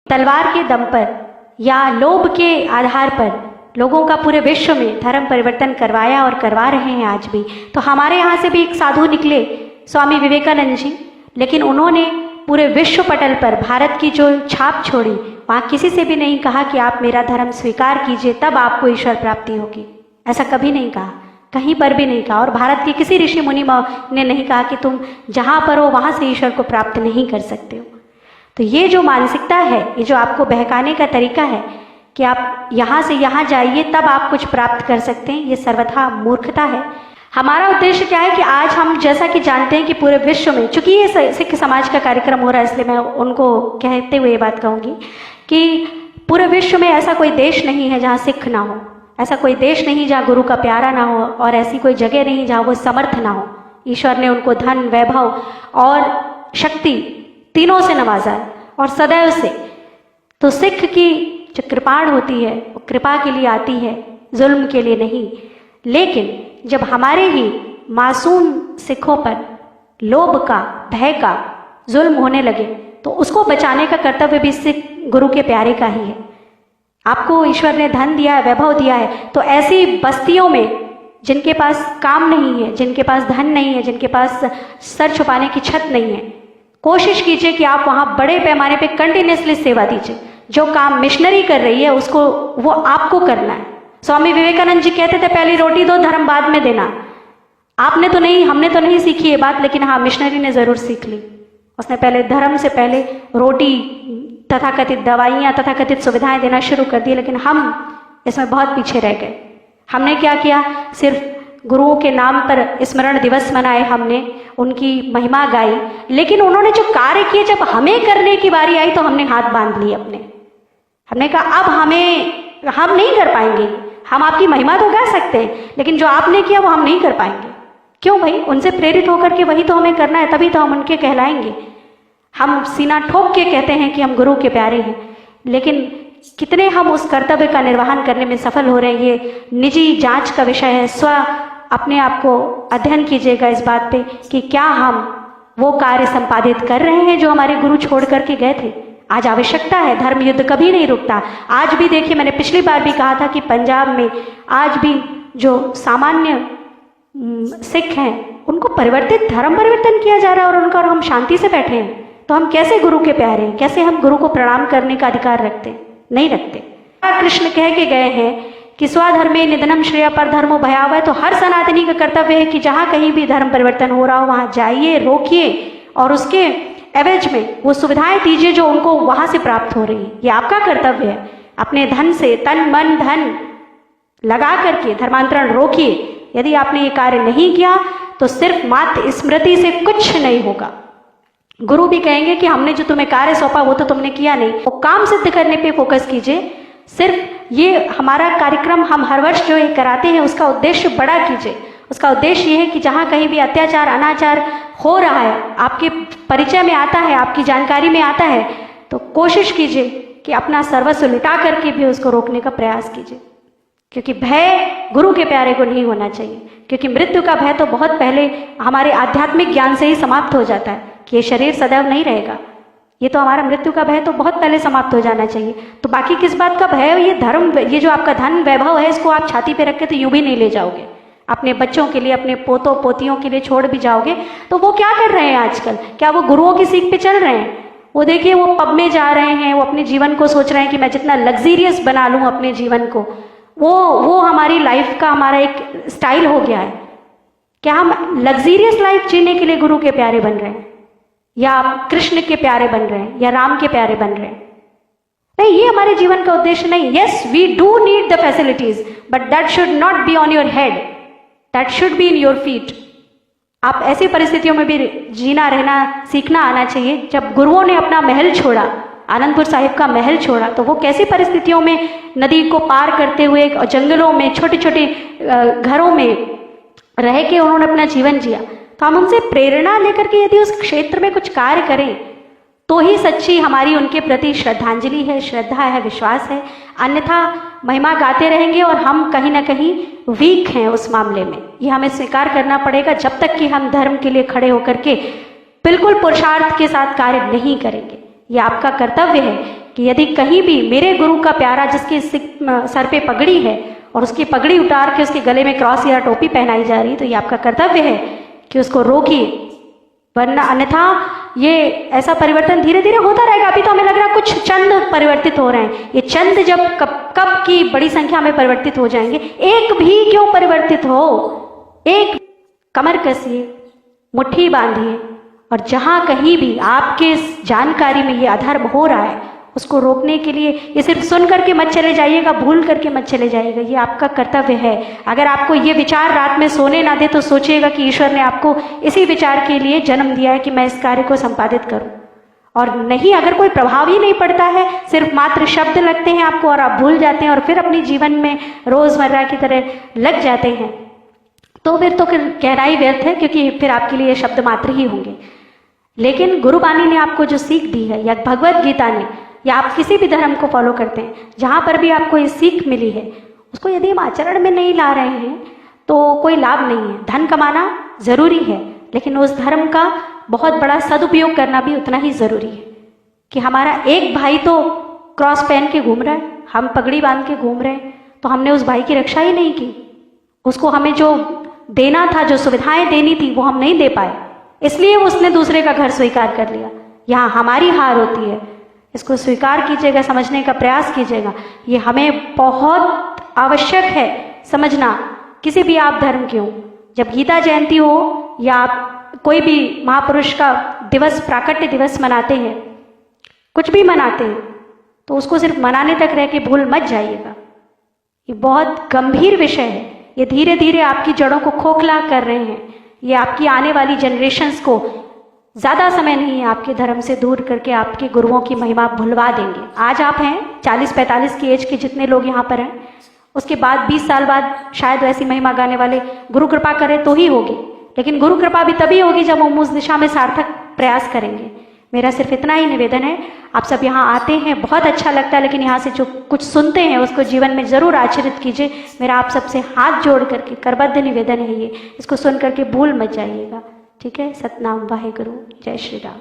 तलवार के दम पर या लोभ के आधार पर लोगों का पूरे विश्व में धर्म परिवर्तन करवाया और करवा रहे हैं आज भी। तो हमारे यहाँ से भी एक साधु निकले, स्वामी विवेकानंद जी, लेकिन उन्होंने पूरे विश्व पटल पर भारत की जो छाप छोड़ी, वहाँ किसी से भी नहीं कहा कि आप मेरा धर्म स्वीकार कीजिए तब आपको ईश्वर प्राप्ति होगी। ऐसा कभी नहीं कहा, कहीं पर भी नहीं कहा। और भारत के किसी ऋषि मुनि ने नहीं कहा कि तुम जहाँ पर हो वहाँ से ईश्वर को प्राप्त नहीं कर सकते हो। तो ये जो मानसिकता है, ये जो आपको बहकाने का तरीका है कि आप यहाँ से यहाँ जाइए तब आप कुछ प्राप्त कर सकते हैं, ये सर्वथा मूर्खता है। हमारा उद्देश्य क्या है कि आज हम जैसा कि जानते हैं कि पूरे विश्व में, चूंकि ये सिख समाज का कार्यक्रम हो रहा है इसलिए मैं उनको कहते हुए ये बात कहूँगी कि पूरे विश्व में ऐसा कोई देश नहीं है जहाँ सिख ना हो, ऐसा कोई देश नहीं जहाँ गुरु का प्यारा ना हो, और ऐसी कोई जगह नहीं जहाँ वो समर्थ ना हो। ईश्वर ने उनको धन, वैभव और शक्ति तीनों से नवाजा है और सदैव से। तो सिख की जो कृपाण होती है वो कृपा के लिए आती है, जुल्म के लिए नहीं। लेकिन जब हमारे ही मासूम सिखों पर लोभ का, भय का जुल्म होने लगे तो उसको बचाने का कर्तव्य भी सिख गुरु के प्यारे का ही है। आपको ईश्वर ने धन दिया है, वैभव दिया है, तो ऐसी बस्तियों में जिनके पास काम नहीं है, जिनके पास धन नहीं है, जिनके पास सर छुपाने की छत नहीं है, कोशिश कीजिए कि आप वहाँ बड़े पैमाने पे कंटिन्यूसली सेवा दीजिए। जो काम मिशनरी कर रही है उसको, वो आपको करना है। स्वामी विवेकानंद जी कहते थे पहली रोटी दो, धर्म बाद में देना। आपने तो नहीं, हमने तो नहीं सीखी ये बात, लेकिन हाँ मिशनरी ने जरूर सीख ली। उसने पहले धर्म से पहले रोटी, तथाकथित दवाइयाँ, तथाकथित सुविधाएं देना शुरू कर दी, लेकिन हम इसमें बहुत पीछे रह गए। हमने क्या किया, सिर्फ गुरुओं के नाम पर स्मरण दिवस मनाए, हमने उनकी महिमा गाई, लेकिन उन्होंने जो कार्य किए जब हमें करने की बारी आई तो हमने हाथ बांध लिए अपने। हमने कहा अब हम नहीं कर पाएंगे, हम आपकी महिमा तो गा सकते हैं लेकिन जो आपने किया वो हम नहीं कर पाएंगे। क्यों भाई, उनसे प्रेरित होकर के वही तो हमें करना है, तभी तो हम उनके कहलाएंगे। हम सीना ठोक के कहते हैं कि हम गुरु के प्यारे हैं, लेकिन कितने हम उस कर्तव्य का निर्वहन करने में सफल हो रहे हैं, ये निजी जांच का विषय है। स्व अपने आप को अध्ययन कीजिएगा इस बात पे कि क्या हम वो कार्य संपादित कर रहे हैं जो हमारे गुरु छोड़ करके गए थे। आज आवश्यकता है, धर्म युद्ध कभी नहीं रुकता। आज भी देखिए, मैंने पिछली बार भी कहा था कि पंजाब में आज भी जो सामान्य सिख हैं उनको धर्म परिवर्तन किया जा रहा है और हम शांति से बैठे हैं। तो हम कैसे गुरु के प्यारे हैं, कैसे हम गुरु को प्रणाम करने का अधिकार रखते हैं? नहीं रखते। कृष्ण कह के गए हैं कि स्वधर्मे निधनम श्रेय पर धर्मो भयावह। तो हर सनातनी का कर्तव्य है कि जहाँ कहीं भी धर्म परिवर्तन हो रहा हो वहाँ जाइए, रोकिए और उसके एवज में वो सुविधाएं दीजिए जो उनको वहाँ से प्राप्त हो रही है। ये आपका कर्तव्य है। अपने धन से, तन मन धन लगा करके धर्मांतरण रोकिए। यदि आपने ये कार्य नहीं किया तो सिर्फ मात्र स्मृति से कुछ नहीं होगा। गुरु भी कहेंगे कि हमने जो तुम्हें कार्य सौंपा वो तो तुमने किया नहीं। वो काम सिद्ध करने पे फोकस कीजिए। सिर्फ ये हमारा कार्यक्रम हम हर वर्ष जो ये कराते हैं उसका उद्देश्य बड़ा कीजिए। उसका उद्देश्य ये है कि जहाँ कहीं भी अत्याचार, अनाचार हो रहा है, आपके परिचय में आता है, आपकी जानकारी में आता है, तो कोशिश कीजिए कि अपना सर्वस्व लुटा करके भी उसको रोकने का प्रयास कीजिए। क्योंकि भय गुरु के प्यारे को नहीं होना चाहिए, क्योंकि मृत्यु का भय तो बहुत पहले हमारे आध्यात्मिक ज्ञान से ही समाप्त हो जाता है कि ये शरीर सदैव नहीं रहेगा। ये तो हमारा मृत्यु का भय तो बहुत पहले समाप्त हो जाना चाहिए। तो बाकी किस बात का भय? ये धर्म, ये जो आपका धन वैभव है, इसको आप छाती पे रख के तो यूं भी नहीं ले जाओगे। अपने बच्चों के लिए, अपने पोतों पोतियों के लिए छोड़ भी जाओगे तो वो क्या कर रहे हैं आजकल? क्या वो गुरुओं की सीख पे चल रहे हैं? वो देखिए, वो पब में जा रहे हैं, वो अपने जीवन को सोच रहे हैं कि मैं जितना लग्जीरियस बना लूँ अपने जीवन को, वो हमारी लाइफ का हमारा एक स्टाइल हो गया है। क्या हम लग्जीरियस लाइफ जीने के लिए गुरु के प्यारे बन रहे हैं, या कृष्ण के प्यारे बन रहे हैं, या राम के प्यारे बन रहे हैं? नहीं, ये हमारे जीवन का उद्देश्य नहीं। Yes, we do need the facilities, but that should not be on your head, that should be in your feet. आप ऐसी परिस्थितियों में भी जीना रहना सीखना आना चाहिए। जब गुरुओं ने अपना महल छोड़ा, आनंदपुर साहिब का महल छोड़ा, तो वो कैसी परिस्थितियों में नदी को पार करते हुए जंगलों में, छोटे छोटे घरों में रह के उन्होंने अपना जीवन जिया। तो हम उनसे प्रेरणा लेकर के यदि उस क्षेत्र में कुछ कार्य करें तो ही सच्ची हमारी उनके प्रति श्रद्धांजलि है, श्रद्धा है, विश्वास है। अन्यथा महिमा गाते रहेंगे और हम कहीं ना कहीं वीक हैं उस मामले में। ये हमें स्वीकार करना पड़ेगा। जब तक कि हम धर्म के लिए खड़े होकर के बिल्कुल पुरुषार्थ के साथ कार्य नहीं करेंगे, ये आपका कर्तव्य है कि यदि कहीं भी मेरे गुरु का प्यारा जिसके सर पे पगड़ी है और उसकी पगड़ी उतार के उसके गले में क्रॉस या टोपी पहनाई जा रही है, तो ये आपका कर्तव्य है कि उसको रोकिए, वरना अन्यथा ये ऐसा परिवर्तन धीरे धीरे होता रहेगा। अभी तो हमें लग रहा है कुछ चंद परिवर्तित हो रहे हैं, ये चंद जब कब की बड़ी संख्या में परिवर्तित हो जाएंगे। एक भी क्यों परिवर्तित हो, एक कमर कसिए, मुट्ठी बांधिए, और जहां कहीं भी आपके जानकारी में ये अधर्म हो रहा है उसको रोकने के लिए, ये सिर्फ सुन करके मत चले जाइएगा, भूल करके मत चले जाइएगा, ये आपका कर्तव्य है। अगर आपको ये विचार रात में सोने ना दे तो सोचिएगा कि ईश्वर ने आपको इसी विचार के लिए जन्म दिया है कि मैं इस कार्य को संपादित करूं। और नहीं, अगर कोई प्रभाव ही नहीं पड़ता है, सिर्फ मात्र शब्द लगते हैं आपको और आप भूल जाते हैं और फिर अपने जीवन में रोजमर्रा की तरह लग जाते हैं, तो फिर कहना ही व्यर्थ है, क्योंकि फिर आपके लिए शब्द मात्र ही होंगे। लेकिन गुरुबानी ने आपको जो सीख दी है, या भगवत गीता ने, या आप किसी भी धर्म को फॉलो करते हैं, जहाँ पर भी आपको ये सीख मिली है, उसको यदि हम आचरण में नहीं ला रहे हैं तो कोई लाभ नहीं है। धन कमाना जरूरी है, लेकिन उस धर्म का बहुत बड़ा सदुपयोग करना भी उतना ही जरूरी है। कि हमारा एक भाई तो क्रॉस पहन के घूम रहा है, हम पगड़ी बांध के घूम रहे हैं, तो हमने उस भाई की रक्षा ही नहीं की। उसको हमें जो देना था, जो सुविधाएं देनी थी, वो हम नहीं दे पाए, इसलिए उसने दूसरे का घर स्वीकार कर लिया। यहाँ हमारी हार होती है, इसको स्वीकार कीजिएगा, समझने का प्रयास कीजिएगा। ये हमें बहुत आवश्यक है समझना, किसी भी आप धर्म के हो। जब गीता जयंती हो या आप कोई भी महापुरुष का दिवस, प्राकट्य दिवस मनाते हैं, कुछ भी मनाते हैं, तो उसको सिर्फ मनाने तक रह के भूल मत जाइएगा। ये बहुत गंभीर विषय है, ये धीरे धीरे आपकी जड़ों को खोखला कर रहे हैं। ये आपकी आने वाली जनरेशन्स को ज़्यादा समय नहीं है आपके धर्म से दूर करके आपके गुरुओं की महिमा भुलवा देंगे। आज आप हैं 40-45 की एज के जितने लोग यहाँ पर हैं, उसके बाद 20 साल बाद शायद वैसी महिमा गाने वाले गुरु कृपा करें तो ही होगी, लेकिन गुरु कृपा भी तभी होगी जब हम उस दिशा में सार्थक प्रयास करेंगे। मेरा सिर्फ इतना ही निवेदन है, आप सब यहाँ आते हैं, बहुत अच्छा लगता है, लेकिन यहाँ से जो कुछ सुनते हैं उसको जीवन में ज़रूर आचरित कीजिए। मेरा आप सबसे हाथ जोड़ करके करबद्ध निवेदन है ये, इसको सुन करके भूल मत जाइएगा। ठीक है। सतनाम वाहेगुरु, जय श्री राम।